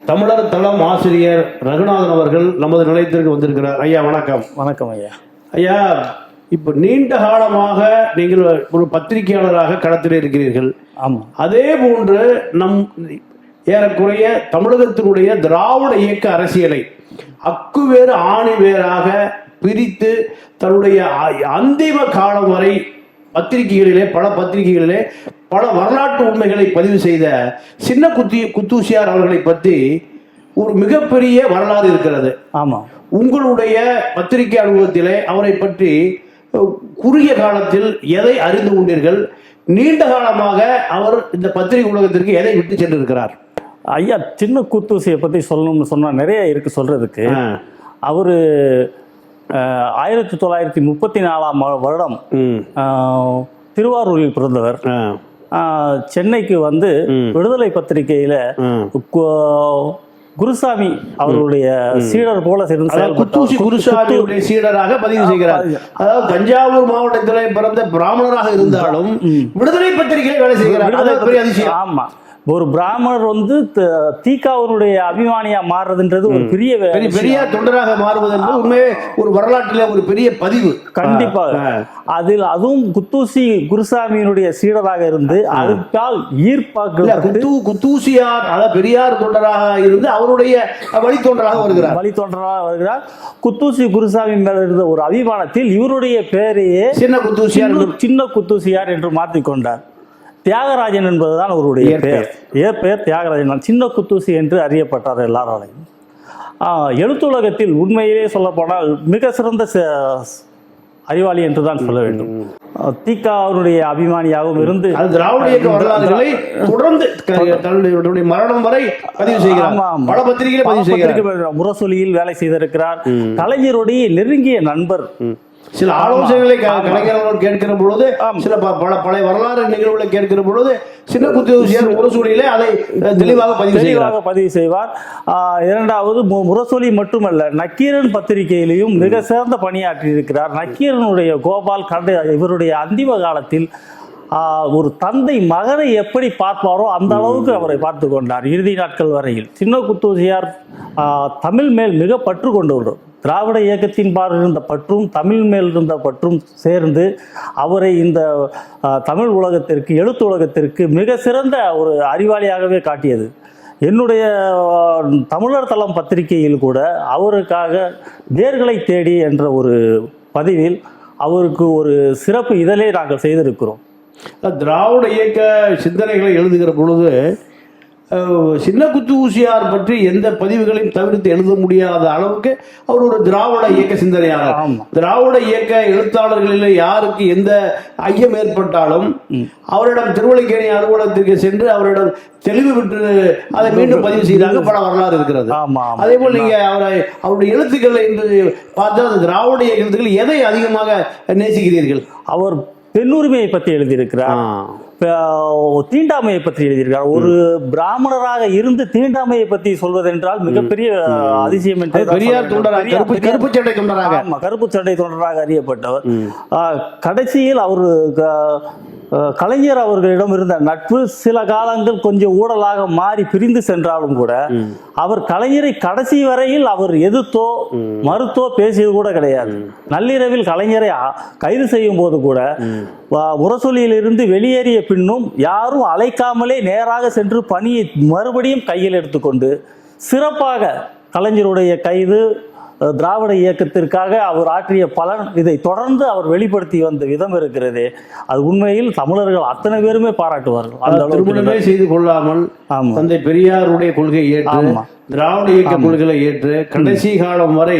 தமிழர் தளம் ஆசிரியர் ரகுநாதன் அவர்கள் நமது நிலையத்திற்கு வந்திருக்கிறார். ஐயா வணக்கம். வணக்கம் ஐயா. ஐயா, இப்போ நீண்ட காலமாக நீங்கள் ஒரு பத்திரிகையாளராக களத்தில் இருக்கிறீர்கள். ஆமாம். அதே போன்று நம் ஏறக்குறைய தமிழகத்தினுடைய திராவிட இயக்க அரசியலை அக்கு வேறு ஆணி வேறாக பிரித்து தன்னுடைய அந்திம காலம் வரை பல பத்திரிகைகளிலே பல வரலாற்று உண்மைகளை பதிவு செய்த சின்ன குத்தூசியார் அவர்களை பற்றி ஒரு மிகப்பெரிய வரலாறு இருக்கிறது. ஆமாம். உங்களுடைய பத்திரிகை அனுபவத்திலே அவரை பற்றி குறுகிய காலத்தில் எதை அறிந்து கொண்டீர்கள்? நீண்ட காலமாக அவர் இந்த பத்திரிகை உலகத்திற்கு எதை விட்டு சென்றிருக்கிறார்? ஐயா, சின்ன குத்தூசியை பற்றி சொல்லணும்னு சொன்னால் நிறைய இருக்கு சொல்றதுக்கு. அவர் 1934 வருடம் திருவாரூரில் பிறந்தவர். சென்னைக்கு வந்து விடுதலை பத்திரிகையில குருசாமி அவருடைய சீடர் போல குருசாமியுடைய சீடராக பதிவு செய்கிறார். அதாவது தஞ்சாவூர் மாவட்டத்தில் பிறந்த பிராமணராக இருந்தாலும் விடுதலை பத்திரிகையில் வேலை செய்கிறார். ஆமா, ஒரு பிராமணர் வந்து தீகாவனுடைய அபிமானியா மாறுறதுன்றது ஒரு பெரிய தொண்டராக மாறுவது என்பது உண்மையே ஒரு வரலாற்றில் ஒரு பெரிய பதிவு. கண்டிப்பாக. அதில் அதுவும் குத்தூசி குருசாமியினுடைய சீடராக இருந்து அதுக்கால் குத்தூசியார் அதாவது பெரியார் தொண்டராக இருந்து அவருடைய வழித்தொண்டராக வருகிறார். குத்தூசி குருசாமி மேல இருந்த ஒரு அபிமானத்தில் இவருடைய பெயரையே சின்ன குத்தூசியார் என்று மாற்றிக்கொண்டார். தியாகராஜன் என்பதுதான் அவருடைய பெயர் தியாகராஜன். சின்ன குத்தூசி என்று அறியப்பட்டார் எல்லாராலையும். எழுத்துலகத்தில் உண்மையிலே சொல்லப்போனால் மிக சிறந்த அறிவாளி என்று தான் சொல்ல வேண்டும். தீகா அவருடைய அபிமானியாகவும் இருந்து திராவிட இயக்க வரலாறுகளை தொடர்ந்து மரணம் வரை பதிவு செய்கிறார். பல பத்திரிகைகளை முரசொலியில் வேலை செய்திருக்கிறார். கலைஞருடைய நெருங்கிய நண்பர். சில ஆலோசனைகளை கலைஞர்கள் கேட்கிற பொழுது, சில பழைய வரலாறு நிகழ்வுகளை கேட்கிற பொழுது சின்ன குத்தூசியார் முரசொலியிலே அதை தெளிவாக பதிவு செய்வார். இரண்டாவது, முரசொலி மட்டுமல்ல, நக்கீரன் பத்திரிகையிலையும் மிக சிறந்த பணியாற்றி இருக்கிறார். நக்கீரனுடைய கோபால் இவருடைய அந்திம காலத்தில் ஒரு தந்தை மகனை எப்படி பார்ப்பாரோ அந்த அளவுக்கு அவரை பார்த்து கொண்டார் இறுதி நாட்கள் வரையில். சின்ன குத்தூசியார் தமிழ் மேல் மிக பற்று கொண்டவர். திராவிட இயக்கத்தின் பார் இருந்த பற்றும் தமிழ் மேல் இருந்த பற்றும் சேர்ந்து அவரை இந்த தமிழ் உலகத்திற்கு, எழுத்து உலகத்திற்கு மிக சிறந்த ஒரு அறிவாளியாகவே காட்டியது. என்னுடைய தமிழர் தளம் பத்திரிகையில் கூட அவருக்காக வேர்களை தேடி என்ற ஒரு பதிவில் அவருக்கு ஒரு சிறப்பு இதழை நாங்கள் செய்திருக்கிறோம். திராவிட இயக்க சிந்தனைகளை எழுதுகிற பொழுது சின்ன குத்தூசியார் பற்றி எந்த பதிவுகளையும் தவிர்த்து எழுத முடியாத அளவுக்கு அவர் ஒரு திராவிட இயக்க சிந்தனையாளர். திராவிட இயக்க எழுத்தாளர்களில் யாருக்கு எந்த ஐயம் ஏற்பட்டாலும் அவரிடம் திருவல்லிக்கேணி அலுவலகத்திற்கு சென்று அவரிடம் தெளிவு விட்டு அதை மீண்டும் பதிவு செய்தாக பல வரலாறு இருக்கிறது. அதே போல் நீங்க அவருடைய எழுத்துக்களை என்று பார்த்தா அந்த திராவிட இயக்க எழுத்துக்கள் எதை அதிகமாக நேசிக்கிறீர்கள்? அவர் பெண்ணுரிமையை பற்றி எழுதியிருக்கிறார். தீண்டாமையை பற்றி எழுதியிருக்கிறார். ஒரு பிராமணராக இருந்து தீண்டாமையை பற்றி சொல்வதென்றால் மிகப்பெரிய அதிசயம் என்று கருப்பு சட்டை தொண்டராக அறியப்பட்டவர். கடைசியில் அவர் கலைஞர் அவர்களிடம் இருந்த நட்பு சில காலங்கள் கொஞ்சம் ஊழலாக மாறி பிரிந்து சென்றாலும் கூட அவர் கலைஞரை கடைசி வரையில் அவர் எதிர்த்தோ மறுத்தோ பேசியது கூட கிடையாது. நள்ளிரவில் கலைஞரை கைது செய்யும் போது கூட முரசொலியில் இருந்து வெளியேறிய பின்னும் யாரும் அழைக்காமலே நேராக சென்று பணியை மறுபடியும் கையில் எடுத்துக்கொண்டு சிறப்பாக கலைஞருடைய கைது திராவிட இயக்கத்திற்காக அவர் ஆற்றிய பலன், இதை தொடர்ந்து அவர் வெளிப்படுத்தி வந்த விதம் இருக்கிறது. அது உண்மையில் தமிழர்கள் அத்தனை பேருமே பாராட்டுவார்கள். அந்த திருமணமே செய்து கொள்ளாமல் தந்தை பெரியாருடைய கொள்கையை ஏற்று திராவிட இயக்க கொள்கைகளை ஏற்று கடைசி காலம் வரை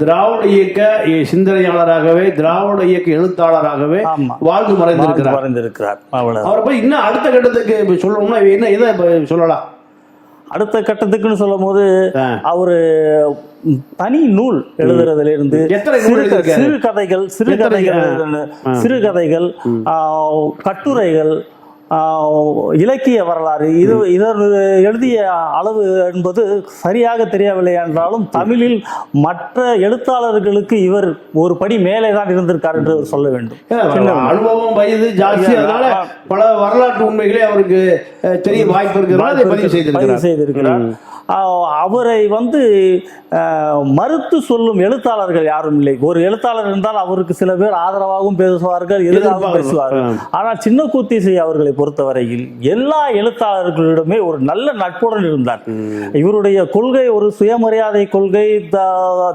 திராவிட இயக்க சிந்தனையாளராகவே திராவிட இயக்க எழுத்தாளராகவே வாழ்ந்து மறைந்திருக்கிறார். அவரை போய் இன்னும் அடுத்த கட்டத்துக்கு சொல்லணும்னா என்ன எதை சொல்லலாம்? அடுத்த கட்டத்துக்குன்னு சொல்லும் போது அவரு தனி நூல் எழுதுறதுல இருந்து சிறுகதைகள், கட்டுரைகள், இலக்கிய வரலாறு இதர் எழுதிய அளவு என்பது சரியாக தெரியவில்லை என்றாலும் தமிழில் மற்ற எழுத்தாளர்களுக்கு இவர் ஒரு படி மேலே தான் இருந்திருக்கார் என்று சொல்ல வேண்டும். அனுபவம் வயது ஜாஸ்தி, அதனால பல வரலாற்று உண்மைகளே அவருக்கு தெரிய வாய்ப்பு இருக்கிறார், பதிவு செய்திருக்கிறார். அவரை வந்து மறுத்து சொல்லும் எழுத்தாளர்கள் யாரும் இல்லை. ஒரு எழுத்தாளர் என்றால் அவருக்கு சில பேர் ஆதரவாகவும் பேசுவார்கள், எதிராகவும் பேசுவார்கள். ஆனால் சின்ன கூத்தீசை அவர்களை பொறுத்தவரையில் எல்லா எழுத்தாளர்களிடமே ஒரு நல்ல நட்புடன் இருந்தார். இவருடைய கொள்கை ஒரு சுயமரியாதை கொள்கை,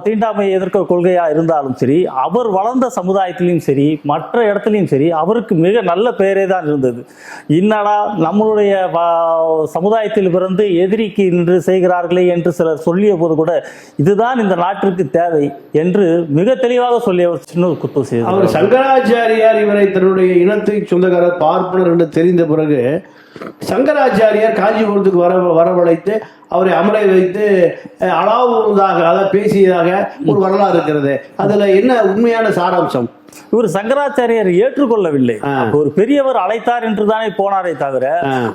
தீண்டாமை எதிர்க்க கொள்கையா இருந்தாலும் சரி, அவர் வளர்ந்த சமுதாயத்திலையும் சரி, மற்ற இடத்துலையும் சரி, அவருக்கு மிக நல்ல பெயரே தான் இருந்தது. இன்னடா நம்மளுடைய சமுதாயத்தில் பிறந்து எதிரிக்கு நின்று செய்கிறார்களே என்று சிலர் சொல்லிய போது கூட இதுதான் இந்த நாட்டிற்கு தேவை என்று மிக தெளிவாக சொல்லியவர் சின்ன குத்தூசி. அவர் சங்கராச்சாரியார் இவரை தன்னுடைய இனத்தை சொந்தக்காரர் பார்ப்பனர் என்று தெரிந்த பிறகு சங்கராச்சாரியார் காஞ்சிபுரத்துக்கு வரவழைத்து அவரை அமரை வைத்து அளாவுவதாக, அதாவது பேசியதாக ஒரு வரலாறு இருக்கிறது. அதுல என்ன உண்மையான சாராம்சம்? இவர் சங்கராச்சாரியார் ஏற்றுக்கொள்ளவில்லை. ஒரு பெரியவர் அழைத்தார் என்று தானே போனாரே தவிர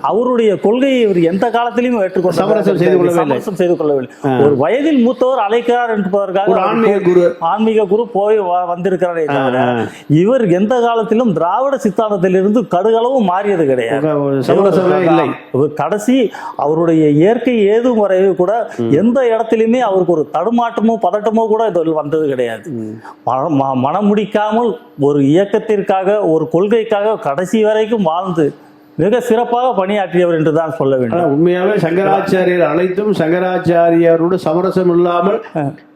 அவருடைய கொள்கையை இவர் எந்த காலத்திலும் சமரசம் செய்து கொள்ளவில்லை. ஒரு வயதில் மூத்தவர் அழைக்கிறார் என்பதற்காக ஆன்மீக குரு போய் வந்திருக்கிறாரே தவிர இவர் எந்த காலத்திலும் திராவிட சித்தாந்தத்திலிருந்து கடுகளவும் மாறியது கிடையாது. கடைசி அவருடைய இயற்கை ஏதும் வரை கூட எந்த இடத்திலுமே அவருக்கு ஒரு தடுமாற்றமோ பதட்டமோ கூட இதில் வந்தது கிடையாது. மனம் முடிக்காமல் ஒரு இயக்கத்திற்காக, ஒரு கொள்கைக்காக கடைசி வரைக்கும் வாழ்ந்து மிக சிறப்பாக பணியாற்றியவர் என்று தான் சொல்ல வேண்டும். உண்மையாவே சங்கராச்சாரியர் அனைத்தும் சங்கராச்சாரியாரோடு சமரசம் இல்லாமல்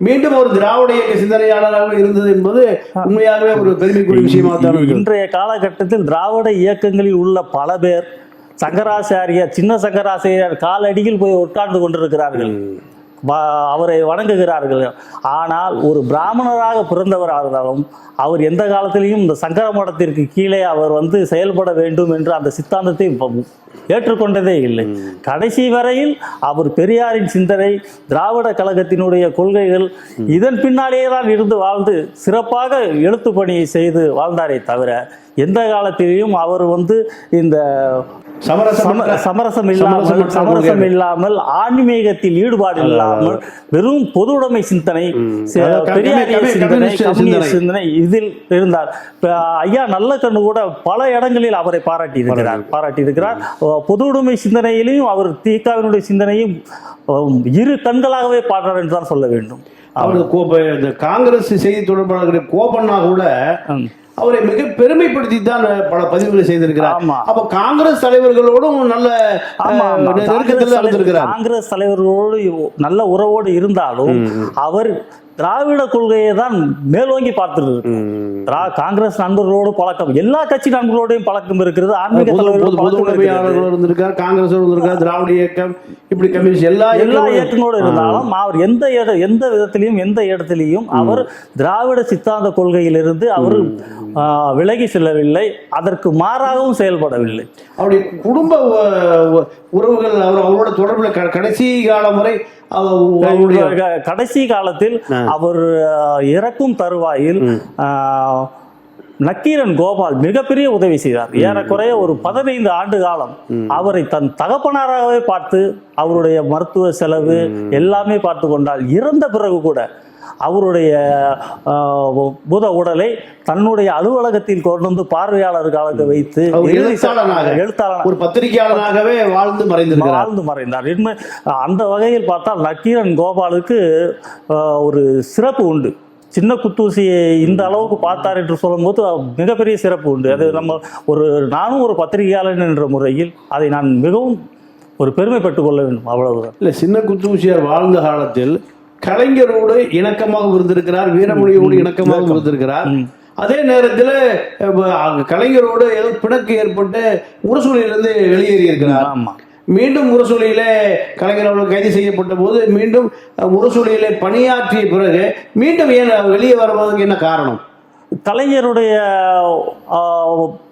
மீண்டும் ஒரு திராவிட இயக்க சிந்தனையாளராக இருந்தது என்பது உண்மையாகவே ஒரு பெருமைக்குரிய விஷயமாக தான். இன்றைய காலகட்டத்தில் திராவிட இயக்கங்களில் உள்ள பல பேர் சங்கராச்சாரியார், சின்ன சங்கராச்சாரியார் காலடியில் போய் உட்கார்ந்து கொண்டிருக்கிறார்கள், அவரை வணங்குகிறார்கள். ஆனால் ஒரு பிராமணராக பிறந்தவராக இருந்தாலும் அவர் எந்த காலத்திலையும் இந்த சங்கர மடத்திற்கு கீழே அவர் வந்து செயல்பட வேண்டும் என்று அந்த சித்தாந்தத்தை ஏற்றுக்கொண்டதே இல்லை. கடைசி வரையில் அவர் பெரியாரின் சிந்தனை, திராவிட கழகத்தினுடைய கொள்கைகள் இதன் பின்னாலேயே தான் இருந்து வாழ்ந்து சிறப்பாக எழுத்து பணியை செய்து வாழ்ந்தாரே தவிர எந்த காலத்திலையும் அவர் வந்து இந்த சமரசம் இல்லாமல் ஆன்மீகத்தில் ஈடுபாடு இல்லாமல் வெறும் பொது உடைமை சிந்தனை, பெரியாரிய சிந்தனை, கம்யூனிஸ்ட் சிந்தனை இதில் இருந்தார். ஐயா நல்ல கண்ணு கூட பல இடங்களில் அவரை பாராட்டி இருக்கிறார். பொது உடைமை சிந்தனையிலையும் அவர் திகாவினுடைய சிந்தனையும் இரு கண்களாகவே பாடுறார் என்று தான் சொல்ல வேண்டும். அவர் காங்கிரஸ் செய்தி தொடர்பாளர்கள் கோபண்ணா கூட அவரை மிக பெருமைப்படுத்தி தான் பல பதிவுகளை செய்திருக்கிறார். அப்ப காங்கிரஸ் தலைவர்களோடும் நல்ல காங்கிரஸ் தலைவர்களோடு நல்ல உறவோடு இருந்தாலும் அவர் திராவிட கொள்கையை தான் மேலோங்கி பார்த்துருக்கு. காங்கிரஸ் நண்பர்களோடு பழக்கம், எல்லா கட்சி நண்பர்களோடையும் பழக்கம் இருக்கிறது. ஆன்மீக தலைவர்களோடு இருந்திருக்கார், காங்கிரஸ் இருந்திருக்கார், திராவிட இயக்கம், இப்படி கம்யூனிஸ்ட் எல்லா இயக்கங்களோடு இருந்தாலும் அவர் எந்த விதத்திலையும் எந்த இடத்திலையும் அவர் திராவிட சித்தாந்த கொள்கையிலிருந்து அவர் விலகி செல்லவில்லை, அதற்கு மாறாகவும் செயல்படவில்லை. அவருடைய குடும்ப உறவுகள் அவரோட தொடர்புல கடைசி காலம் வரை, கடைசி காலத்தில் அவர் இறக்கும் தருவாயில் நக்கீரன் கோபால் மிகப்பெரிய உதவி செய்தார். ஏறக்குறைய ஒரு 15 ஆண்டு காலம் அவரை தன் தகப்பனாராகவே பார்த்து அவருடைய மருத்துவ செலவு எல்லாமே பார்த்து கொண்டால் இறந்த பிறகு கூட அவருடைய பூத உடலை தன்னுடைய அலுவலகத்தில் கொண்டு வந்து பார்வையாளர்களுக்காக வைத்து எழுத்தாளர், ஒரு பத்திரிகையாளராகவே வாழ்ந்து மறைந்தார். அந்த வகையில் பார்த்தால் நக்கீரன் கோபாலுக்கு ஒரு சிறப்பு உண்டு. சின்ன குத்தூசியை இந்த அளவுக்கு பார்த்தார் என்று சொல்லும்போது மிகப்பெரிய சிறப்பு உண்டு. அது நானும் ஒரு பத்திரிகையாளன் என்ற முறையில் அதை நான் மிகவும் ஒரு பெருமைப்பட்டுக் கொள்ள வேண்டும். அவ்வளவுதான். இல்லை, சின்ன குத்தூசியார் வாழ்ந்த காலத்தில் கலைஞரோடு இணக்கமாக இருந்திருக்கிறார், வீரமொழியோடு இணக்கமாக இருந்திருக்கிறார். அதே நேரத்தில் கலைஞரோடு ஏதோ பிணக்கு ஏற்பட்டு முரசொலியிலிருந்து வெளியேறி இருக்கிறார். மீண்டும் முரசொலியிலே கலைஞர் அவர்கள் கைது செய்யப்பட்ட போது மீண்டும் முரசொலியிலே பணியாற்றிய பிறகு மீண்டும் ஏன் வெளியே வருவதற்கு என்ன காரணம்? கலைஞருடைய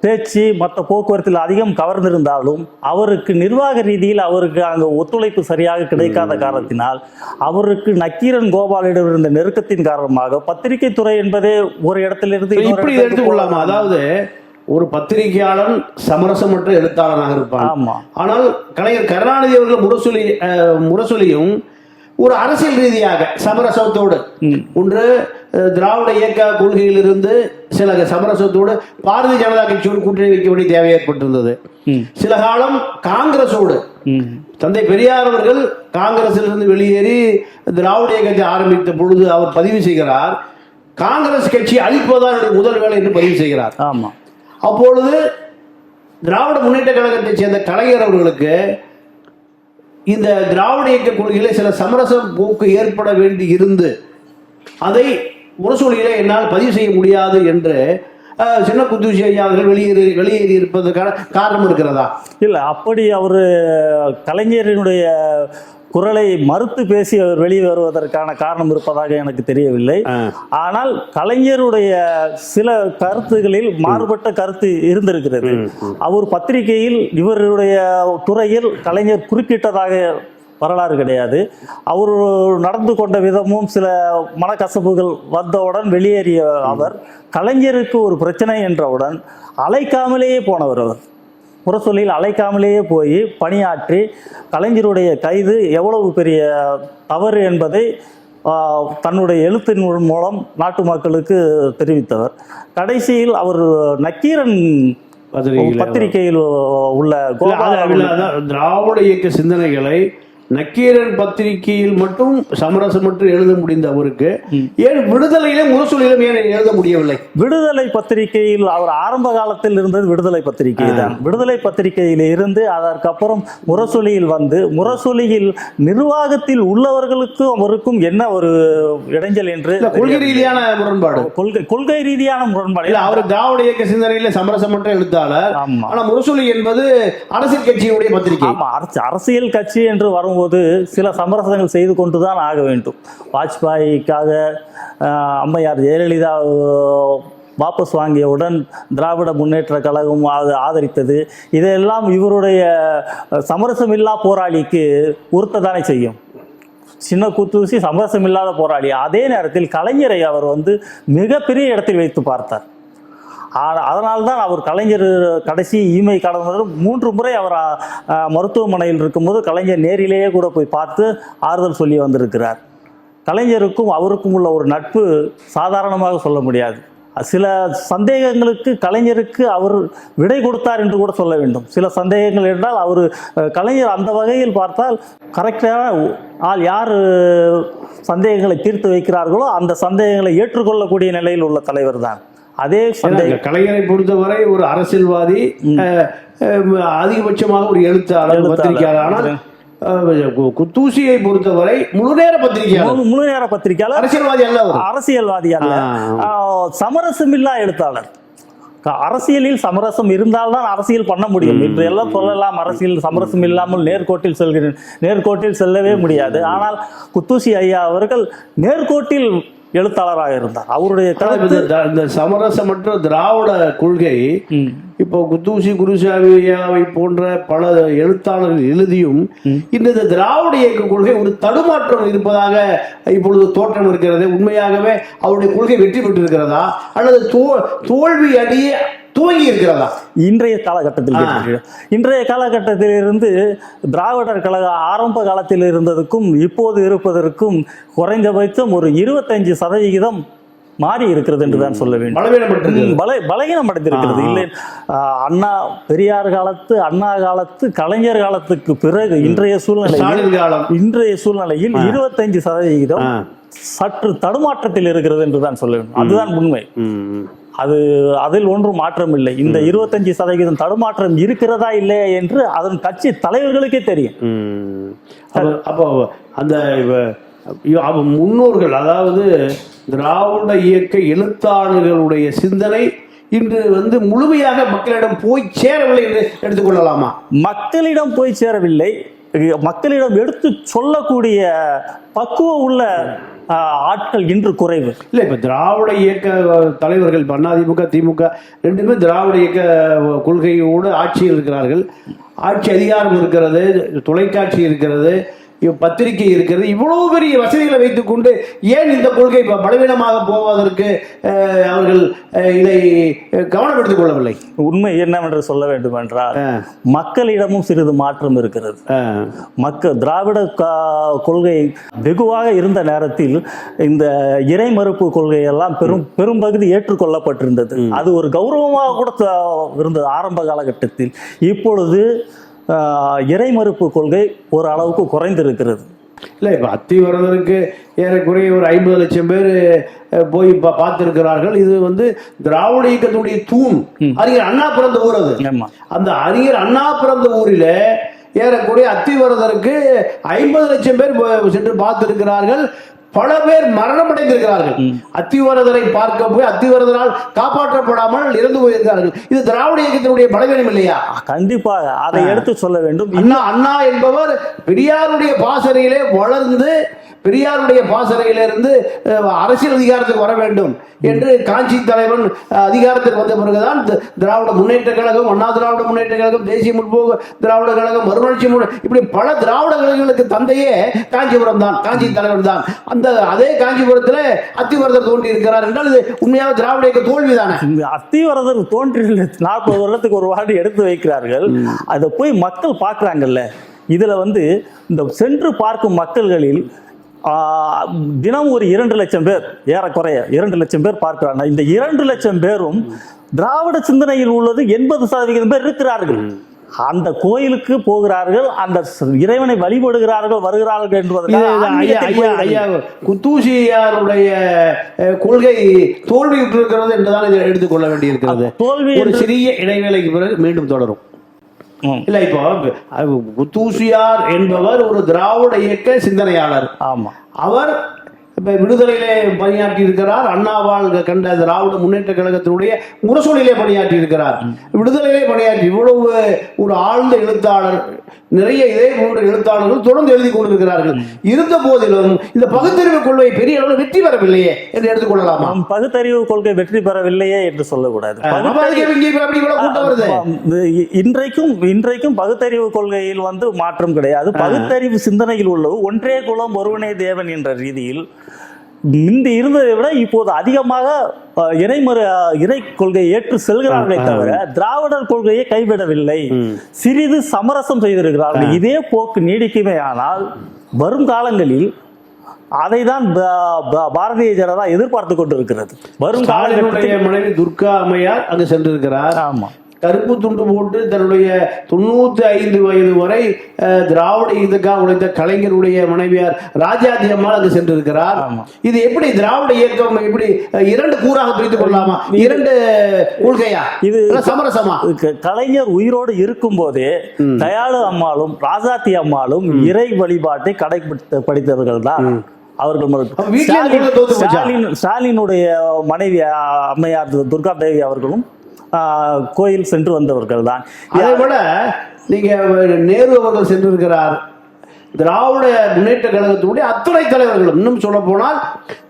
பேச்சு மற்ற போக்குவரத்தில் அதிகம் கவர்ந்திருந்தாலும் அவருக்கு நிர்வாக ரீதியில் அவருக்கு அங்கே ஒத்துழைப்பு சரியாக கிடைக்காத காரணத்தினால் அவருக்கு நக்கீரன் கோபாலிடம் இருந்த நெருக்கத்தின் காரணமாக பத்திரிகை துறை என்பதே ஒரு இடத்திலிருந்து இப்படி எடுத்துக்கொள்ளாமா? அதாவது ஒரு பத்திரிகையாளர் சமரசமற்ற எழுத்தாளராக இருப்பார். ஆனால் கலைஞர் கருணாநிதி அவர்கள் முரசொலியும் ஒரு அரசியல் ரீதியாக சமரசத்தோடு ஒன்று திராவிட இயக்க கொள்கையிலிருந்து சில சமரசத்தோடு பாரதிய ஜனதா கட்சியோடு கூட்டணி வைக்க வேண்டிய தேவை ஏற்பட்டிருந்தது. சில காலம் காங்கிரஸோடு தந்தை பெரியார் அவர்கள் காங்கிரசிலிருந்து வெளியேறி திராவிட இயக்கத்தை ஆரம்பித்த பொழுது அவர் பதிவு செய்கிறார், காங்கிரஸ் கட்சி அழிப்பதுதான் என்னுடைய முதல் வேலை என்று பதிவு செய்கிறார். ஆமா, அப்பொழுது திராவிட முன்னேற்ற கழகத்தை சேர்ந்த கலைஞர் அவர்களுக்கு இந்த திராவிட இயக்க கொள்கையில சில சமரச போக்கு ஏற்பட வேண்டி இருந்து அதை முரசொலியில என்னால் பதிவு செய்ய முடியாது என்று சின்ன குத்தூசி ஐயா அவர்கள் வெளியேறி இருப்பதற்கான காரணம் இருக்கிறதா? இல்லை, அப்படி அவர் கலைஞரினுடைய குரலை மறுத்து பேசி அவர் வெளியே வருவதற்கான காரணம் இருப்பதாக எனக்கு தெரியவில்லை. ஆனால் கலைஞருடைய சில கருத்துகளில் மாறுபட்ட கருத்து இருந்திருக்கிறது. அவர் பத்திரிகையில் இவருடைய துறையில் கலைஞர் குறுக்கிட்டதாக வரலாறு கிடையாது. அவர் நடந்து கொண்ட விதமும் சில மனக்கசப்புகள் வந்தவுடன் வெளியேறிய அவர் கலைஞருக்கு ஒரு பிரச்சனை என்றவுடன் அழைக்காமலேயே போனவர். அவர் முரசொலியில் அழைக்காமலேயே போய் பணியாற்றி கலைஞருடைய கைது எவ்வளவு பெரிய தவறு என்பதை தன்னுடைய எழுத்தின் மூலம் நாட்டு மக்களுக்கு தெரிவித்தவர். கடைசியில் அவர் நக்கீரன் பத்திரிகையில் உள்ள திராவிட இயக்க சிந்தனைகளை நக்கீரன் பத்திரிகையில் மட்டும் சமரசமற்று எழுத முடிந்த அவருக்கு ஏன் விடுதலையிலும் முரசொலியிலும் ஏன் எழுத முடியவில்லை? விடுதலை பத்திரிகையில் அவர் ஆரம்ப காலத்தில் இருந்தது விடுதலை பத்திரிகை தான். விடுதலை பத்திரிகையில் இருந்து அதற்கப்புறம் முரசொலியில் வந்து முரசொலியில் நிர்வாகத்தில் உள்ளவர்களுக்கும் அவருக்கும் என்ன ஒரு இடைஞ்சல் என்று கொள்கை ரீதியான முரண்பாடு, கொள்கை ரீதியான முரண்பாடு. அவர் திராவிட இயக்க சிந்தனையில சமரசமற்ற எழுத்தாளர். ஆனா முரசொலி என்பது அரசியல் கட்சியினுடைய பத்திரிகை. அரசியல் கட்சி என்று வரும் போது சில சமரசங்கள் செய்து கொண்டுதான் ஆக வேண்டும். வாஜ்பாய்க்காக அம்மையார் ஜெயலலிதா வாபஸ் வாங்கியவுடன் திராவிட முன்னேற்ற கழகம் ஆதரித்தது. இதெல்லாம் இவருடைய சமரசமில்லா போராளிக்கு உறுத்ததானே செய்யும். சின்ன குத்தூசி சமரசமில்லாத போராளி. அதே நேரத்தில் கலைஞரை அவர் மிகப்பெரிய இடத்தில் வைத்து பார்த்தார். அதனால்தான் அவர் கலைஞர் கடைசி ஈமை கடந்தது 3 முறை அவர் மருத்துவமனையில் இருக்கும்போது கலைஞர் நேரிலேயே கூட போய் பார்த்து ஆறுதல் சொல்லி வந்திருக்கிறார். கலைஞருக்கும் அவருக்கும் உள்ள ஒரு நட்பு சாதாரணமாக சொல்ல முடியாது. சில சந்தேகங்களுக்கு கலைஞருக்கு அவர் விடை கொடுத்தார் என்று கூட சொல்ல வேண்டும். சில சந்தேகங்கள் என்றால் அவர் கலைஞர் அந்த வகையில் பார்த்தால் கரெக்டான ஆள் யார் சந்தேகங்களை தீர்த்து வைக்கிறார்களோ அந்த சந்தேகங்களை ஏற்றுக்கொள்ளக்கூடிய நிலையில் உள்ள தலைவர் தான். அதே கலைஞரை பொறுத்தவரை ஒரு அரசியல்வாதி, அதிகபட்சமாக ஒரு எழுத்தாளர், பத்திரிகையாளர். ஆனால் குத்தூசியை பொறுத்தவரை முழு நேர பத்திரிகையாளர், அரசியல்வாதி அல்ல, சமரசமில்லா எழுத்தாளர். அரசியலில் சமரசம் இருந்தால்தான் அரசியல் பண்ண முடியும் என்று எல்லாம் சொல்லலாம். அரசியல் சமரசம் இல்லாமல் நேர்கோட்டில் செல்லவே முடியாது. ஆனால் குத்தூசி ஐயா அவர்கள் நேர்கோட்டில் எழுத்தாளராக இருந்தார். அவருடைய இந்த சமரசமற்ற திராவிட கொள்கை இப்போ குத்தூசி குருசாமியாவை போன்ற பல எழுத்தாளர்கள் எழுதியும் இந்த திராவிட இயக்க கொள்கை ஒரு தடுமாற்றம் இருப்பதாக இப்பொழுது தோற்றம் இருக்கிறது. உண்மையாகவே அவருடைய கொள்கை வெற்றி பெற்றிருக்கிறதா அல்லது தோல்வி அடைய துவங்கி இருக்கிறதா? இன்றைய காலகட்டத்தில் இருந்து திராவிடர் கழக ஆரம்ப காலத்தில் இருந்ததுக்கும் இப்போது இருப்பதற்கும் குறைந்தபட்சம் ஒரு 25% மாறி இருக்கிறது என்றுதான் சொல்ல வேண்டும். பலகீனம் அடைந்திருக்கிறது. இல்லை, அண்ணா பெரியார் காலத்து, அண்ணா காலத்து, கலைஞர் காலத்துக்கு பிறகு இன்றைய சூழ்நிலையில் 25% சற்று தடுமாற்றத்தில் இருக்கிறது என்றுதான் சொல்ல வேண்டும். அதுதான் உண்மை. அதில் ஒன்றும் மாற்றம் இல்லை. இந்த 25% தடுமாற்றம் இருக்கிறதா இல்லையா என்று அதன் கட்சி தலைவர்களுக்கே தெரியும். அப்போ அந்த முன்னோர்கள், அதாவது திராவிட இயக்க எழுத்தாளர்களுடைய சிந்தனை இன்று முழுமையாக மக்களிடம் போய் சேரவில்லை என்று எடுத்துக்கொள்ளலாமா? மக்களிடம் போய் சேரவில்லை. மக்களிடம் எடுத்து சொல்லக்கூடிய பக்குவம் உள்ள ஆட்கள் இன்று குறைவு. இல்லை, இப்போ திராவிட இயக்க தலைவர்கள் அதிமுக திமுக ரெண்டுமே திராவிட இயக்க கொள்கையோடு ஆட்சியில் இருக்கிறார்கள். ஆட்சி அதிகாரம் இருக்கிறது, தொலைக்காட்சி இருக்கிறது, பத்திரிகை இருக்கிறது, இவ்வளவு பெரிய வசதிகளை வைத்துக்கொண்டு ஏன் இந்த கொள்கை பலவீனமாக போவதற்கு அவர்கள் இதை கவனம் எடுத்துக் கொள்ளவில்லை? உண்மை என்னவென்று சொல்ல வேண்டும் என்றால் மக்களிடமும் சிறிது மாற்றம் இருக்கிறது. திராவிட கொள்கை வெகுவாக இருந்த நேரத்தில் இந்த இறை மறுப்பு கொள்கையெல்லாம் பெரும்பகுதி ஏற்றுக்கொள்ளப்பட்டிருந்தது. அது ஒரு கௌரவமாக கூட இருந்தது ஆரம்ப காலகட்டத்தில். இப்பொழுது இறை மறுப்பு கொள்கை ஒரு அளவுக்கு குறைந்திருக்கிறது. இல்லை, இப்போ அத்திவரதருக்கு ஏறக்குறைய ஒரு 50 லட்சம் பேர் போய் பார்த்திருக்கிறார்கள். இது திராவிட இயக்கத்துடைய தூண். அறிஞர் அண்ணா பிறந்த ஊர் அது. அந்த அறிஞர் அண்ணா பிறந்த ஊரில் ஏறக்குறைய அத்திவரதருக்கு 50 லட்சம் பேர் சென்று பார்த்திருக்கிறார்கள். பல பேர் மரணம் அடைந்திருக்கிறார்கள். அத்திவரதரை பார்க்க போய் அத்திவரதரால் காப்பாற்றப்படாமல் இறந்து போயிருக்கிறார்கள். இது திராவிட இயக்கத்தினுடைய பலவீனம் இல்லையா? கண்டிப்பாக அதை எடுத்து சொல்ல வேண்டும். அண்ணா என்பவர் பெரியாருடைய பாசறையிலே வளர்ந்து பெரியாருடைய பாசறையிலிருந்து அரசியல் அதிகாரத்துக்கு வர வேண்டும் என்று காஞ்சி தலைவன் அதிகாரத்துக்கு வந்த பிறகுதான் திராவிட முன்னேற்ற கழகம், அண்ணா திராவிட முன்னேற்ற கழகம், தேசிய முற்போக்கு திராவிட கழகம், மறுமலர்ச்சி இப்படி பல திராவிட கழகங்களுக்கு தந்தையே காஞ்சிபுரம் தான், காஞ்சி தலைவன் தான். அதே காஞ்சிபுரத்தில் அத்திவரதர் தோன்றி இருக்கிறார் என்றால் இது உண்மையாக திராவிட இயக்க தோல்விதானே? அத்திவரதர் தோன்றி 40 வருடத்துக்கு ஒரு வாட்டி எடுத்து வைக்கிறார்கள். அதை போய் மக்கள் பார்க்குறாங்கல்ல. இதில் இந்த சென்று பார்க்கும் மக்கள்களில் தினம் ஒரு 2 லட்சம் பேர், ஏறக்குறைய 2 லட்சம் பேர் பார்க்கிறாங்க. இந்த 2 லட்சம் பேரும் திராவிட சிந்தனையில் உள்ளது 80% பேர் இருக்கிறார்கள். அந்த கோயிலுக்கு போகிறார்கள், அந்த இறைவனை வழிபடுகிறார்கள், வருகிறார்கள் என்பதற்காக குத்தூசியாருடைய கொள்கை தோல்வியுற்றிருக்கிறது என்றுதான் இதை எடுத்துக்கொள்ள வேண்டியிருக்கிறது. தோல்வி ஒரு சிறிய இடைவேளைக்கு பிறகு மீண்டும் தொடரும். இல்ல, இப்போ குத்தூசியார் என்பவர் ஒரு திராவிட இயக்க சிந்தனையாளர். ஆமா, அவர் விடுதலையிலே பணியாற்றி இருக்கிறார். அண்ணாவால் கண்ட திராவிட முன்னேற்ற கழகத்தினுடைய முரசொலியிலே பணியாற்றி இருக்கிறார். விடுதலையிலே பணியாற்றி இவ்வளவு ஒரு ஆழ்ந்த எழுத்தாளர், நிறைய இதே போன்ற எழுத்தாளர்கள் தொடர்ந்து எழுதி கொண்டிருக்கிறார்கள். இருந்த போதிலும் இந்த பகுத்தறிவு கொள்கை பெரிய அளவில் வெற்றி பெறவில்லையே என்று எடுத்துக்கொள்ளலாமா? பகுத்தறிவு கொள்கை வெற்றி பெறவில்லையே என்று சொல்லக்கூடாது. இன்றைக்கும் பகுத்தறிவு கொள்கையில் மாற்றம் கிடையாது. பகுத்தறிவு சிந்தனையில் உள்ளது ஒன்றே குலம் ஒருவனே தேவன் என்ற ரீதியில் முந்தி இருந்ததை விட இப்போது அதிகமாக இறை கொள்கையை ஏற்று செல்கிறார்களே தவிர திராவிடர் கொள்கையை கைவிடவில்லை. சிறிது சமரசம் செய்திருக்கிறார்கள். இதே போக்கு நீடிக்குமே ஆனால் வரும் காலங்களில் அதை தான் பாரதிய ஜனதா எதிர்பார்த்து கொண்டிருக்கிறது. வரும் காலங்களில் மனைவி துர்கா அம்மையார் அங்கு சென்றிருக்கிறார். ஆமா, கருப்பு துண்டு போட்டு தன்னுடைய 95 வயது வரை திராவிட இயக்கத்துக்காக உழைத்த கலைஞருடைய மனைவியார் ராஜாஜி அம்மாள் அங்கு சென்றிருக்கிறார். இது எப்படி திராவிட இயக்கம் எப்படி 2 கூறாக பிரித்துக் கொள்ளலாமா? 2 கொள்கையா? இது சமரசமா? கலைஞர் உயிரோடு இருக்கும் போதே தயாளு அம்மாளும் ராஜாத்தி அம்மாளும் இறை வழிபாட்டை கடைபிடித்தவர்கள் தான் அவர்கள். ஸ்டாலினுடைய மனைவி அம்மையார் துர்கா தேவி அவர்களும் கோயில் சென்று வந்தவர்கள் தான். அதை விட நீங்க நேரு அவர்கள் சென்றிருக்கிறார். திராவிட முன்னேற்ற கழகத்தினுடைய அத்துணை தலைவர்களும், இன்னும் சொல்ல போனால்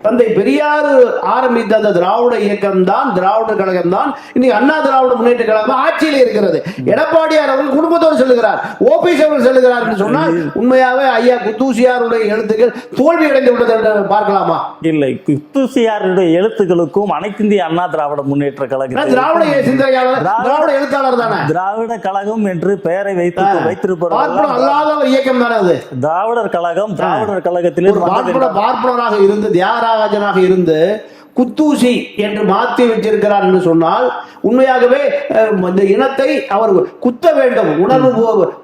தந்தை பெரியார் ஆரம்பித்த அந்த திராவிட இயக்கம் தான், திராவிட கழகம் தான் இன்னைக்கு அண்ணா திராவிட முன்னேற்ற கழகம் ஆட்சியில் இருக்கிறது. எடப்பாடியார் அவர்கள் குடும்பத்தோடு செல்லுகிறார், ஓபிஎஸ் அவர்கள் செல்லுகிறார் என்று சொன்னால் உண்மையாவே ஐயா குத்தூசியாருடைய எழுத்துக்கள் தோல்வி அடைந்து விட்டது என்று பார்க்கலாமா? இல்லை, குத்தூசியாருடைய எழுத்துக்களுக்கும் அனைத்து இந்திய அண்ணா திராவிட முன்னேற்ற கழகம் திராவிட சிந்தனையாளர், திராவிட எழுத்தாளர் தானே. திராவிட கழகம் என்று பெயரை வைத்திருப்பவர் அல்லாத ஒரு இயக்கம் தானே அது. திராவிடர் கழகம். திராவிடர் கழகத்திலிருந்து பார்ப்பனராக இருந்து தியாகராஜனாக இருந்து குத்தூசி என்று மாற்றி வச்சிருக்கிறார் என்று சொன்னால் உண்மையாகவே இந்த இனத்தை அவர் குத்த வேண்டும்,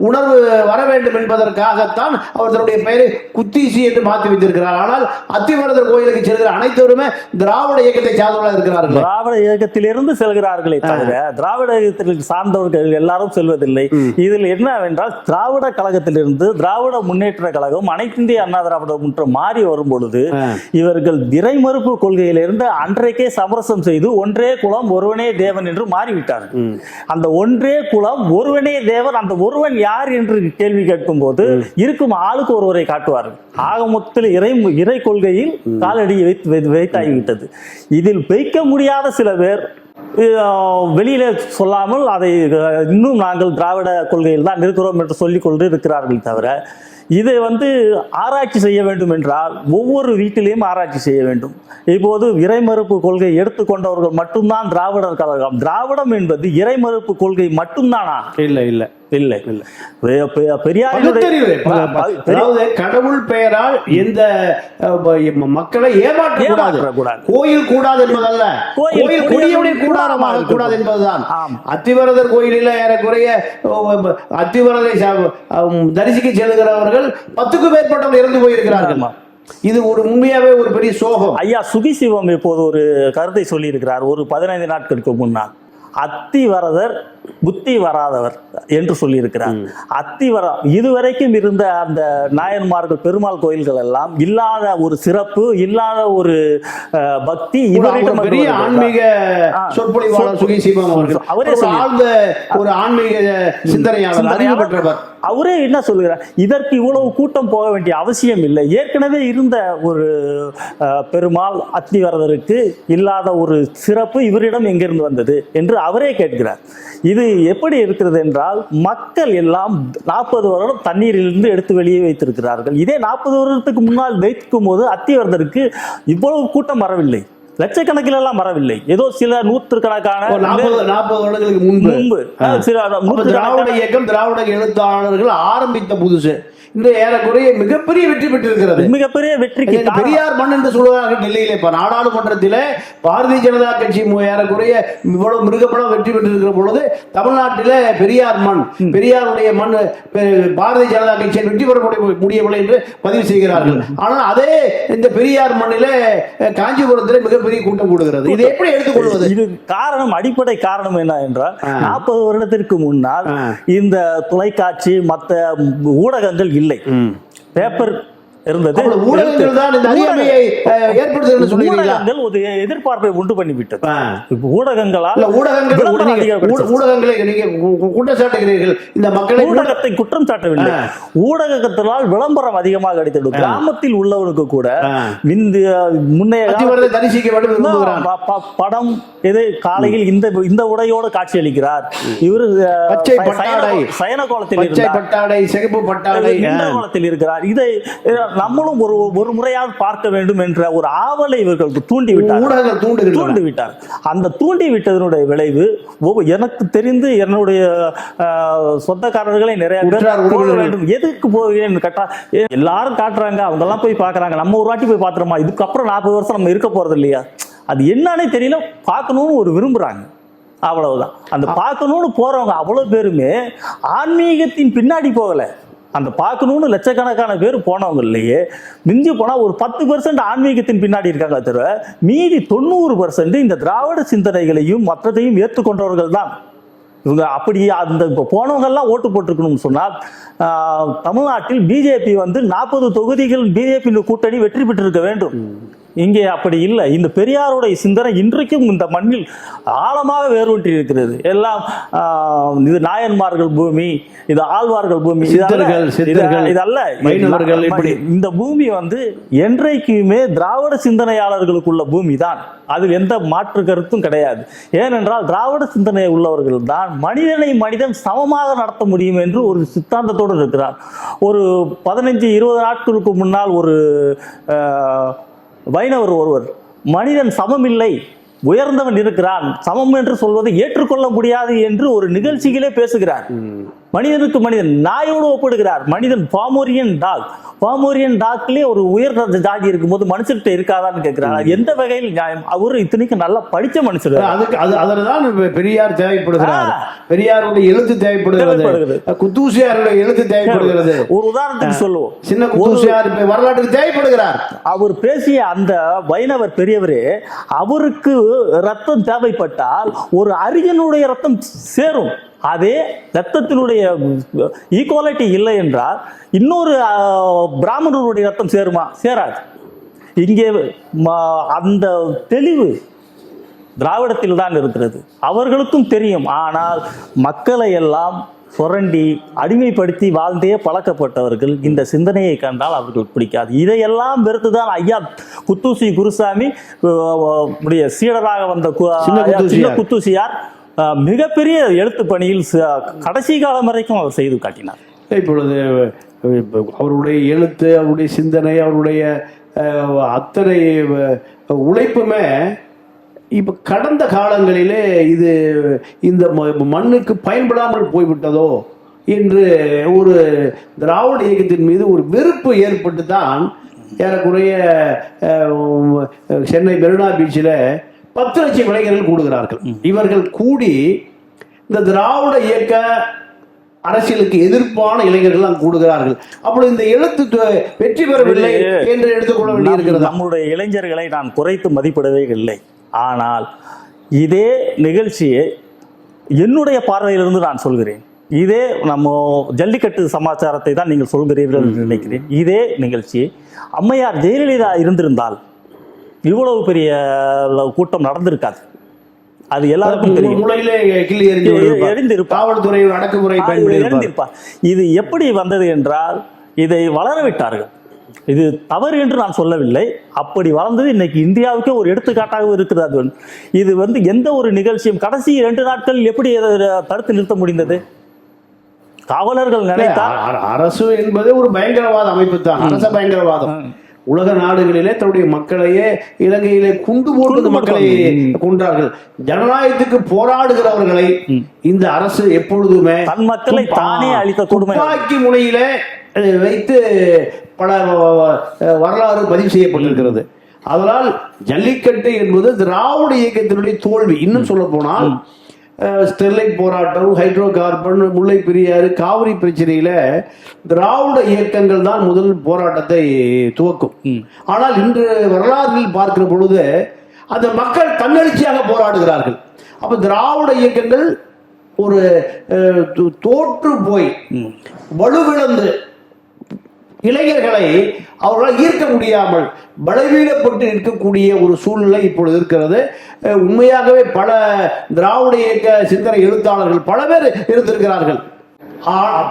உணர்வு வர வேண்டும் என்பதற்காகத்தான் அவர் தன்னுடைய பெயரை குத்தீசி என்று மாற்றி வைத்திருக்கிறார். ஆனால் அத்திவரதர் கோயிலுக்கு செல்கிற அனைத்தவருமே திராவிட இயக்கத்தை சார்ந்தவர்களாக இருக்கிறார்கள். திராவிட இயக்கத்திலிருந்து செல்கிறார்களே தவிர திராவிட இயக்கத்திற்கு சார்ந்தவர்கள் எல்லாரும் செல்வதில்லை. இதில் என்னவென்றால் திராவிட கழகத்திலிருந்து திராவிட முன்னேற்ற கழகம் அனைத்து இந்திய அண்ணா திராவிட முன்னேற்றம் மாறி வரும் பொழுது இவர்கள் இறை மறுப்பு கொள்கையிலிருந்து அன்றைக்கே சமரசம் செய்து ஒன்றே குலம் ஒருவனே தேவன் என்று மாறிவிட்டார். அந்த ஒன்றே குலம் ஒருவனே தேவன், அந்த ஒருவன் யார் என்று கேள்வி கேட்கும் போது இருக்கும் ஆளுக்கு ஒருவரை காட்டுவார்கள். ஆக மொத்தத்தில் இறை கொள்கையில் காலடி வைத்தாகிவிட்டது. இதில் வைக்க முடியாத சில பேர் வெளியில சொல்லாமல் அதை இன்னும் நாங்கள் திராவிட கொள்கையில் தான் இருக்கிறோம் என்று சொல்லிக் கொண்டு இருக்கிறார்கள் தவிர இதை ஆராய்ச்சி செய்ய வேண்டும் என்றால் ஒவ்வொரு வீட்டிலேயும் ஆராய்ச்சி செய்ய வேண்டும். இப்போது இறைமறுப்பு கொள்கை எடுத்துக்கொண்டவர்கள் மட்டும்தான் திராவிடர் கழகம். திராவிடம் என்பது இறைமறுப்பு கொள்கை மட்டும்தானா? இல்லை இல்லை இல்லை இல்லை. கடவுள் பெயரால் எந்த மக்களை ஏமாற்றக்கூடாது, கோயில் கூடாது என்பதல்ல, கோயில் குடியுடன் கூடாரமாக கூடாது என்பதுதான். அத்திவரதர் கோயிலில் ஏறக்குறைய அத்திவரதை தரிசிக்க செல்கிறவர்கள் 10க்கும் மேற்பட்டவர்கள் இறந்து போயிருக்கிறார்கள். இது ஒரு உண்மையாவே ஒரு பெரிய சோகம். ஐயா சுகிசிவம் இப்போது ஒரு கருத்தை சொல்லி இருக்கிறார். ஒரு 15 நாட்களுக்கு முன்னால் அத்திவரதர் புத்தி வராதவர் என்று சொல்லியிருக்கிறார். இதுவரைக்கும் இருந்த அந்த நாயன்மார்கள் பெருமாள் கோயில்கள் எல்லாம் இல்லாத ஒரு சிறப்பு, இல்லாத ஒரு பக்தி பெரிய ஆன்மீக சொற்பொழிவாளர் சுகிசிவம் அவர்கள். அவரே ஆழ்ந்த ஒரு ஆன்மீக சிந்தனையாளர். அவரே என்ன சொல்லுகிறார், இதற்கு இவ்வளவு கூட்டம் போக வேண்டிய அவசியம் இல்லை. ஏற்கனவே இருந்த ஒரு பெருமாள் அத்திவரதருக்கு இல்லாத ஒரு சிறப்பு இவரிடம் எங்கிருந்து வந்தது என்று அவரே கேட்கிறார். இது எப்படி இருக்கிறது என்றால், மக்கள் எல்லாம் 40 வருடம் தண்ணீரிலிருந்து எடுத்து வெளியே வைத்திருக்கிறார்கள். இதே 40 வருடத்துக்கு முன்னால் வைக்கும் போது அத்திவரதருக்கு இவ்வளவு கூட்டம் வரவில்லை, லட்சக்கணக்கில் எல்லாம் வரவில்லை. ஏதோ சில நூற்றுக்கணக்கான 40 வருடங்களுக்கு முன்பு திராவிட இயக்கம், திராவிட எழுத்தாளர்கள் ஆரம்பித்த புதுசு இந்த ஏறக்குறைய மிகப்பெரிய வெற்றி பெற்றிருக்கிறது. மிகப்பெரிய வெற்றிக்கு பெரியார் மண் என்று சொல்லுவார்கள். டெல்லியில இப்ப நாடாளுமன்றத்தில் பாரதிய ஜனதா கட்சி ஏறக்குறைய இவ்வளவு மிருகப்படம் வெற்றி பெற்றிருக்கிற பொழுது தமிழ்நாட்டில் பெரியார் மண், பெரியாருடைய மண், பாரதிய ஜனதா கட்சியை வெற்றி பெற முடியவில்லை என்று பதிவு செய்கிறார்கள். ஆனால் அதே இந்த பெரியார் மண்ணிலே காஞ்சிபுரத்தில் மிகப்பெரிய கூட்டம் கூடுகிறது. இதை எப்படி எடுத்துக்கொள்வது? இது காரணம், அடிப்படை காரணம் என்ன என்றால், 40 வருடத்திற்கு முன்னால் இந்த தொலைக்காட்சி மற்ற ஊடகங்கள் இல்லை, பேப்பர் இருந்தது. ஊடகங்கள் தான் இந்த அறியாமையை ஏற்படுத்துகிறது சொல்றீங்களா? ஒரு எதிர்பார்ப்பை உண்டு பண்ணிவிட்டது. ஊடகங்களை நீங்க குற்றம் சாட்டுகிறீர்கள். இந்த மக்களை ஊடகத்தை குற்றம் சாட்டவில்லை. ஊடகத்தினால் விளம்பரம் அதிகமாக கிடைத்தது. கிராமத்தில் உள்ளவனுக்கு கூட முன்னைய படம் எது காலையில் இந்த உடையோடு காட்சி அளிக்கிறார். இவரு சயன கோலத்தில் இருக்கிறார். இதை நம்மளும் ஒரு முறையாக பார்க்க வேண்டும் என்ற ஒரு ஆவலை இவர்களுக்கு தூண்டிவிட்டார். அந்த தூண்டிவிட்டதனுடைய விளைவு எனக்கு தெரிந்து என்னுடைய சொந்தக்காரர்களை நிறைய பேர் வேண்டும். எதுக்கு போகிறேன்னு கேட்டா, எல்லாரும் காட்டுறாங்க, அவங்க எல்லாம் போய் பாக்குறாங்க, நம்ம ஒரு வாட்டி போய் பாத்துறோமா, இதுக்கப்புறம் 40 வருஷம் நம்ம இருக்க போறது இல்லையா, அது என்னன்னே தெரியல, பார்க்கணும்னு ஒரு விரும்புறாங்க, அவ்வளவுதான். அந்த பார்க்கணும்னு போறவங்க அவ்வளவு பேருமே ஆன்மீகத்தின் பின்னாடி போகல. அந்த பார்க்கணும்னு லட்சக்கணக்கான பேர் போனவங்களையே மிஞ்சி போனா ஒரு 10% ஆன்மீகத்தின் பின்னாடி இருக்காங்க தவிர மீதி 90% இந்த திராவிட சிந்தனைகளையும் மற்றதையும் ஏற்றுக்கொண்டவர்கள் தான் இவங்க. அப்படி அந்த போனவங்க எல்லாம் ஓட்டு போட்டிருக்கணும்னு சொன்னால், தமிழ்நாட்டில் பிஜேபி 40 தொகுதிகள் பிஜேபி கூட்டணி வெற்றி பெற்றிருக்க வேண்டும். இங்கே அப்படி இல்லை. இந்த பெரியாருடைய சிந்தனை இன்றைக்கும் இந்த மண்ணில் ஆழமாக வேரூன்றி இருக்கிறது. எல்லாம் இது நாயன்மார்கள் பூமி, இது ஆழ்வார்கள் பூமி, இதல்ல. இந்த பூமி என்றைக்குமே திராவிட சிந்தனையாளர்களுக்குள்ள பூமி தான். அதில் எந்த மாற்று கருத்தும் கிடையாது. ஏனென்றால் திராவிட சிந்தனை உள்ளவர்கள் தான் மனிதனை மனிதன் சமமாக நடத்த முடியும் என்று ஒரு சித்தாந்தத்தோடு இருக்கிறார். ஒரு 15-20 நாட்களுக்கு முன்னால் ஒரு வைணவர் ஒருவர், மனிதன் சமம் இல்லை, உயர்ந்தவன் இருக்கிறான், சமம் என்று சொல்வதை ஏற்றுக்கொள்ள முடியாது என்று ஒரு நிகழ்ச்சியிலே பேசுகிறார். மனிதனுக்கு மனிதன் நாயோடு ஒப்பிடுகிறார். மனிதன் பாமோரியன் டாக், பாமோரியன் டாக்லயே ஒரு உயர்ந்த ஜாதி இருக்கும்போது மனுஷர்கிட்ட இருக்காதான்னு கேட்கிறார். எந்த வகையில் நியாயம்? அவரு இத்தனைக்கு நல்லா படிச்ச மனுஷர். அதுதான் பெரியார் தேவைப்படுகிறார். பெரியாருடைய எழுத்து தேவைப்படுகிறது, குத்தூசியாருடைய எழுத்து தேவைப்படுகிறது. ஒரு உதாரணத்துக்கு சொல்லுவோம், சின்ன குத்தூசியார் வரலாற்றுக்கு தேவைப்படுகிறார். அவர் பேசிய அந்த வைணவர் பெரியவரே, அவருக்கு ரத்தம் தேவைப்பட்டால் ஒரு அரியனுடைய ரத்தம் சேரும். அதே ரத்தத்தினுடைய ஈக்குவாலிட்டி இல்லை என்றால் இன்னொரு பிராமணருடைய ரத்தம் சேருமா? சேராது. இங்கே அந்த தெளிவு திராவிடத்தில் தான் இருக்கிறது. அவர்களுக்கும் தெரியும். ஆனால் மக்களை எல்லாம் சுரண்டி அடிமைப்படுத்தி வாழ்ந்தே பழக்கப்பட்டவர்கள் இந்த சிந்தனையை கண்டால் அவர்களுக்கு பிடிக்காது. இதையெல்லாம் வெறுத்துதான் ஐயா குத்தூசி குருசாமி உடைய சீடராக வந்த சின்ன குத்தூசியார் மிகப்பெரிய எழுத்து பணியில் கடைசி காலம் வரைக்கும் அவர் செய்து காட்டினார். இப்பொழுது அவருடைய எழுத்து, அவருடைய சிந்தனை, அவருடைய அத்தனை உழைப்புமே இப்போ கடந்த காலங்களிலே இது இந்த மண்ணுக்கு பயன்படாமல் போய்விட்டதோ என்று ஒரு திராவிட இயக்கத்தின் மீது ஒரு வெறுப்பு ஏற்பட்டு தான் ஏறக்குறைய சென்னை மெரினா பீச்சில் 10 லட்சம் இளைஞர்கள் கூடுகிறார்கள். இவர்கள் கூடி இந்த திராவிட இயக்க அரசியலுக்கு எதிர்ப்பான இளைஞர்கள் அங்கு கூடுகிறார்கள். அப்படி இந்த எழுத்து வெற்றி பெறவில்லை என்று எடுத்துக்கொள்ள வேண்டியிருக்கிறது. நம்முடைய இளைஞர்களை நான் குறைத்து மதிப்பிடவே இல்லை. ஆனால் இதே நிகழ்ச்சியை என்னுடைய பார்வையிலிருந்து நான் சொல்கிறேன். இதே நம்ம ஜல்லிக்கட்டு சமாச்சாரத்தை தான் நீங்கள் சொல்கிறீர்கள் என்று நினைக்கிறேன். இதே நிகழ்ச்சி அம்மையார் ஜெயலலிதா இருந்திருந்தால் இவ்வளவு பெரிய கூட்டம் நடந்திருக்காது. அது எல்லாருக்கும் தெரியும். காவல்துறை அடக்குமுறை எழுந்திருப்பார். இது எப்படி வந்தது என்றால் இதை வளர விட்டார்கள். இது தவறு என்று நான் சொல்லவில்லை. அப்படி வளர்ந்தது இன்னைக்கு இந்தியாவுக்கே ஒரு எடுத்துக்காட்டாக இருக்கிறது. இது எந்த ஒரு நிகழ்ச்சியும் கடைசி 2 நாட்கள் எப்படி தடுத்து நிறுத்த முடிந்தது? காவலர்கள் நினைத்தால் அரசு என்பது ஒரு பயங்கரவாத அமைப்பு தான். அரச பயங்கரவாதம் உலக நாடுகளிலே தன்னுடைய மக்களையே இலங்கையிலே குண்டு போட்டு மக்களை கொண்டார்கள். ஜனநாயகத்துக்கு போராடுகிறவர்களை இந்த அரசு எப்பொழுதுமே தன் மக்களை தானே அளித்த துப்பாக்கி முனையிலே வைத்து பல வரலாறு பதிவு செய்யப்பட்டிருக்கிறது. அதனால் ஜல்லிக்கட்டு என்பது திராவிட இயக்கத்தினுடைய தோல்வி. இன்னும் சொல்ல போனால் ஸ்டெர்லைட் போராட்டம், ஹைட்ரோ கார்பன், முல்லை பெரியாறு, காவிரி பிரச்சனையில திராவிட இயக்கங்கள் தான் முதல் போராட்டத்தை துவக்கும். ஆனால் இன்று வரலாற்றில் பார்க்கிற பொழுது அந்த மக்கள் தன்னெழுச்சியாக போராடுகிறார்கள். அப்ப திராவிட இயக்கங்கள் ஒரு தோற்று போய் வலுவிழந்து இளைஞர்களை அவர்களால் ஈர்க்க முடியாமல் பலவீனப்பட்டு இருக்கக்கூடிய ஒரு சூழ்நிலை இப்பொழுது இருக்கிறது. உண்மையாகவே பல திராவிட இயக்க சிந்தனை எழுத்தாளர்கள் பல பேர் இருந்திருக்கிறார்கள்,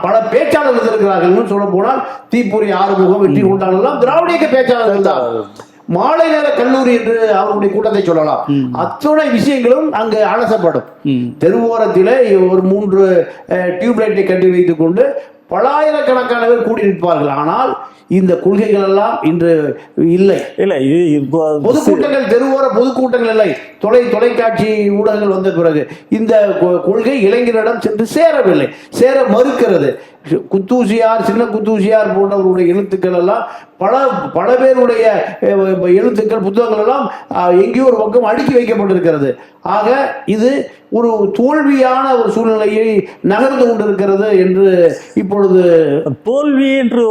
பல பேச்சாளர்கள் இருந்திருக்கிறார்கள். சொல்ல போனால் தீப்பொறி ஆறுமுகம், வெற்றி கொண்டாடலாம் திராவிட இயக்க பேச்சாளர்கள் தான். மாலை நேர கல்லூரி என்று அவருடைய கூட்டத்தை சொல்லலாம். அத்தனை விஷயங்களும் அங்கு அலசப்படும். தெருவோரத்திலே ஒரு 3 டியூப்லைட்டை கட்டி வைத்துக் கொண்டு பலாயிரக்கணக்கான பேர் கூடி நிற்பார்கள். ஆனால் இந்த கொள்கைகள் எல்லாம் இன்று இல்லை. பொதுக்கூட்டங்கள், தெருவோர பொதுக்கூட்டங்கள் இல்லை. தொலைக்காட்சி ஊடகங்கள் வந்த பிறகு இந்த கொள்கை இளைஞரிடம் சென்று சேரவில்லை, சேர மறுக்கிறது. குத்தூசியார், சின்ன குத்தூசியார் போன்றவருடைய எழுத்துக்கள் எல்லாம் பல பேருடைய எழுத்துக்கள், புத்தகங்கள் எல்லாம் எங்கேயோ ஒரு பக்கம் அடுக்கி வைக்கப்பட்டிருக்கிறது. ஆக இது ஒரு தோல்வியான ஒரு சூழ்நிலையை நகர்ந்து கொண்டிருக்கிறது என்று இப்பொழுது தோல்வி என்று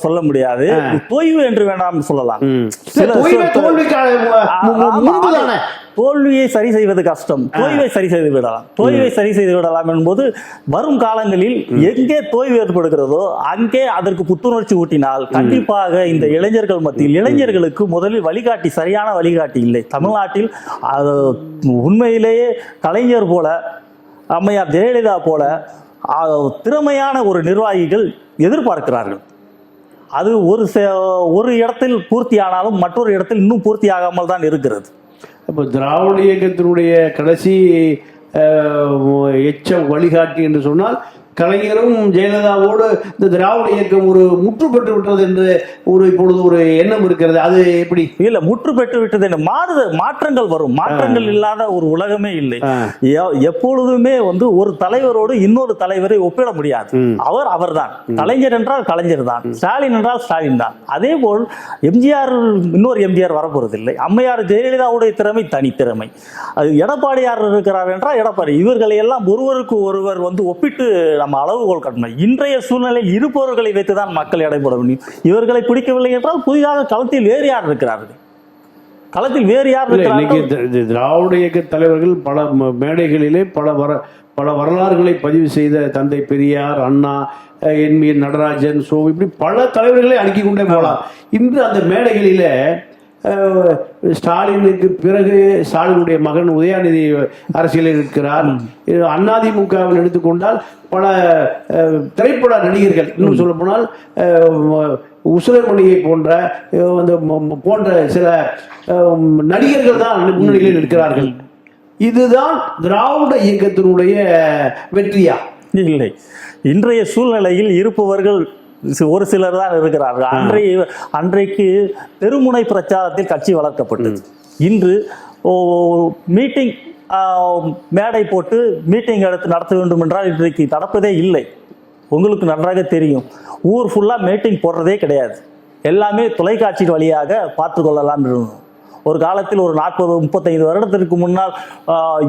சொல்ல முடியாது, தொய்வு என்று வேண்டாம் சொல்லலாம். தோல்வியை சரி செய்வது கஷ்டம், தொய்வை சரி செய்து விடலாம். தொய்வை சரி செய்து விடலாம் என்பது வரும் காலங்களில் எங்கே தொய்வு ஏற்படுகிறதோ அங்கே அதற்கு புத்துணர்ச்சி ஊட்டினால் கண்டிப்பாக இந்த இளைஞர்கள் மத்தியில், இளைஞர்களுக்கு முதலில் வழிகாட்டி, சரியான வழிகாட்டி இல்லை தமிழ்நாட்டில். உண்மையிலேயே கலைஞர் போல, அம்மையார் ஜெயலலிதா போல திறமையான ஒரு நிர்வாகிகள் எதிர்பார்க்கிறார்கள். அது ஒரு இடத்தில் பூர்த்தி ஆனாலும் மற்றொரு இடத்தில் இன்னும் பூர்த்தி ஆகாமல் தான் இருக்கிறது. அப்போ திராவிட இயக்கத்தினுடைய கடைசி எச்ச வழிகாட்டி என்று சொன்னால் கலைஞரும் ஜெயலலிதாவோடு இந்த திராவிட இயக்கம் ஒரு முற்று பெற்று விட்டது என்று இப்பொழுது ஒரு எண்ணம் இருக்கிறது. அது எப்படி? இல்ல, முற்று பெற்று விட்டது என்று மாற்றங்கள் வரும். மாற்றங்கள் இல்லாத ஒரு உலகமே இல்லை. எப்பொழுதுமே ஒரு தலைவரோடு இன்னொரு தலைவரை ஒப்பிட முடியாது. அவர்தான். கலைஞர் என்றால் கலைஞர் தான், ஸ்டாலின் என்றால் ஸ்டாலின் தான். அதே போல் எம்ஜிஆர், இன்னொரு எம்ஜிஆர் வரப்போறதில்லை. அம்மையார் ஜெயலலிதாவுடைய திறமை தனித்திறமை. அது எடப்பாடியார் இருக்கிறார் என்றால் எடப்பாடி. இவர்களை எல்லாம் ஒருவருக்கு ஒருவர் ஒப்பிட்டு நம்ம அளவுகோல் கட்டணும். இன்றைய சூழ்நிலையில் இருப்பவர்களை வைத்துதான் மக்கள் எடைபட முடியும். இவர்களை பிடிக்கவில்லை என்றால் புதிதாக களத்தில் வேறு யார் இருக்கிறார்கள்? களத்தில் வேறு யார் இருக்கிறார்கள்? திராவிட இயக்க தலைவர்கள் பல மேடைகளிலே பல வரலாறுகளை பதிவு செய்த தந்தை பெரியார், அண்ணா, என் நடராஜன், இப்படி பல தலைவர்களை அடுக்கி கொண்டே போகலாம். இன்று அந்த மேடைகளிலே ஸ்டாலினுக்கு பிறகு ஸ்டாலினுடைய மகன் உதயாநிதி அரசியலில் இருக்கிறார். அதிமுகவில் எடுத்துக்கொண்டால் பல திரைப்பட நடிகர்கள், இன்னும் சொல்ல போனால் உசுரமணியை போன்ற சில நடிகர்கள் தான் முன்னணியில் இருக்கிறார்கள். இதுதான் திராவிட இயக்கத்தினுடைய வெற்றியா? இல்லை, இன்றைய சூழ்நிலையில் இருப்பவர்கள் ஒரு சிலர் தான் இருக்கிறார்கள். அன்றைக்கு தெருமுனை பிரச்சாரத்தில் கட்சி வளர்க்கப்பட்டது. இன்று மீட்டிங் மேடை போட்டு மீட்டிங் நடத்த வேண்டும் என்றால் இன்றைக்கு நடப்பதே இல்லை. உங்களுக்கு நன்றாக தெரியும், ஊர் ஃபுல்லாக மீட்டிங் போடுறதே கிடையாது. எல்லாமே தொலைக்காட்சி வழியாக பார்த்து கொள்ளலாம். ஒரு காலத்தில் ஒரு 40-35 வருடத்திற்கு முன்னால்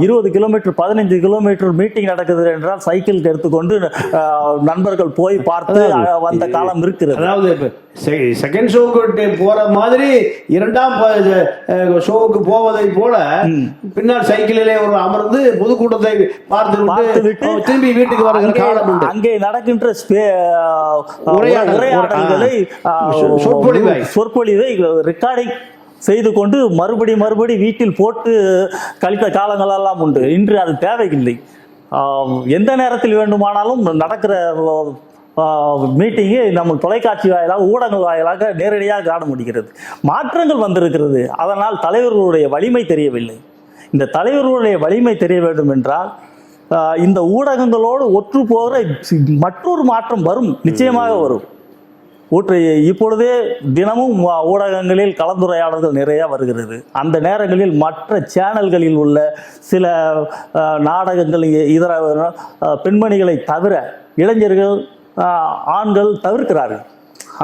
20 கிலோமீட்டர் 15 கிலோமீட்டர் மீட்டிங் நடக்குது என்றால் சைக்கிள் எடுத்துக்கொண்டு நண்பர்கள் போய் பார்த்து வந்த காலம் இருக்கிறது. அதாவது செகண்ட் ஷோக்கு போற மாதிரி இரண்டாம் ஷோவுக்கு போவதை போல பின்னால் சைக்கிளிலே ஒரு அமர்ந்து பொதுக்கூட்டத்தை பார்த்துவிட்டு திரும்பி வீட்டுக்கு வர காலம் உண்டு. அங்கே நடக்கின்ற உரையாடல்களை சொற்பொழிவை ரெக்கார்டிங் செய்து கொண்டு மறுபடி வீட்டில் போட்டு கழித்த காலங்களெல்லாம் உண்டு. இன்று அது தேவையில்லை. எந்த நேரத்தில் வேண்டுமானாலும் நடக்கிற மீட்டிங்கை நம்ம தொலைக்காட்சி வாயிலாக ஊடகங்கள் வாயிலாக நேரடியாக காண முடிகிறது. மாற்றங்கள் வந்திருக்கிறது. அதனால் தலைவர்களுடைய வலிமை தெரியவில்லை. இந்த தலைவர்களுடைய வலிமை தெரிய வேண்டும் என்றால் இந்த ஊடகங்களோடு ஒற்று போகிற மற்றொரு மாற்றம் வரும், நிச்சயமாக வரும். இப்பொழுதே தினமும் ஊடகங்களில் கலந்துரையாடல்கள் நிறைய வருகிறது. அந்த நேரங்களில் மற்ற சேனல்களில் உள்ள சில நாடகங்கள் இதர பெண்மணிகளை தவிர இளைஞர்கள் ஆண்கள் தவிர்க்கிறார்கள்.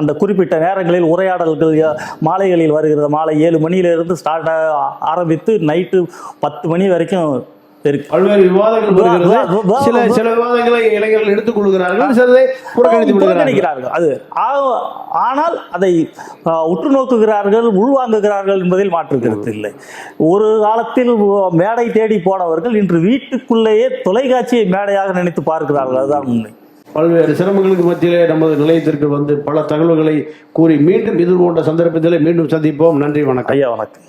அந்த குறிப்பிட்ட நேரங்களில் உரையாடல்கள் மாலைகளில் வருகிறது. மாலை 7 மணியிலிருந்து ஆரம்பித்து நைட்டு 10 மணி வரைக்கும் பல்வேறு விவாதங்கள் சில விவாதங்களை இளைஞர்கள் எடுத்துக் கொள்கிறார்கள், சிலரை புறக்கணிக்கிறார்கள். அது ஆனால் அதை உற்று நோக்குகிறார்கள், உள்வாங்குகிறார்கள் என்பதில் மாற்று கருத்து இல்லை. ஒரு காலத்தில் மேடை தேடி போனவர்கள் இன்று வீட்டுக்குள்ளேயே தொலைக்காட்சியை மேடையாக நினைத்து பார்க்கிறார்கள். அதுதான் உண்மை. பல்வேறு சிரமங்களுக்கு மத்தியிலே நமது நிலையத்திற்கு வந்து பல தகவல்களை கூறி மீண்டும் இது போன்ற சந்தர்ப்பத்திலே மீண்டும் சந்திப்போம். நன்றி, வணக்கம். ஐயா, வணக்கம்.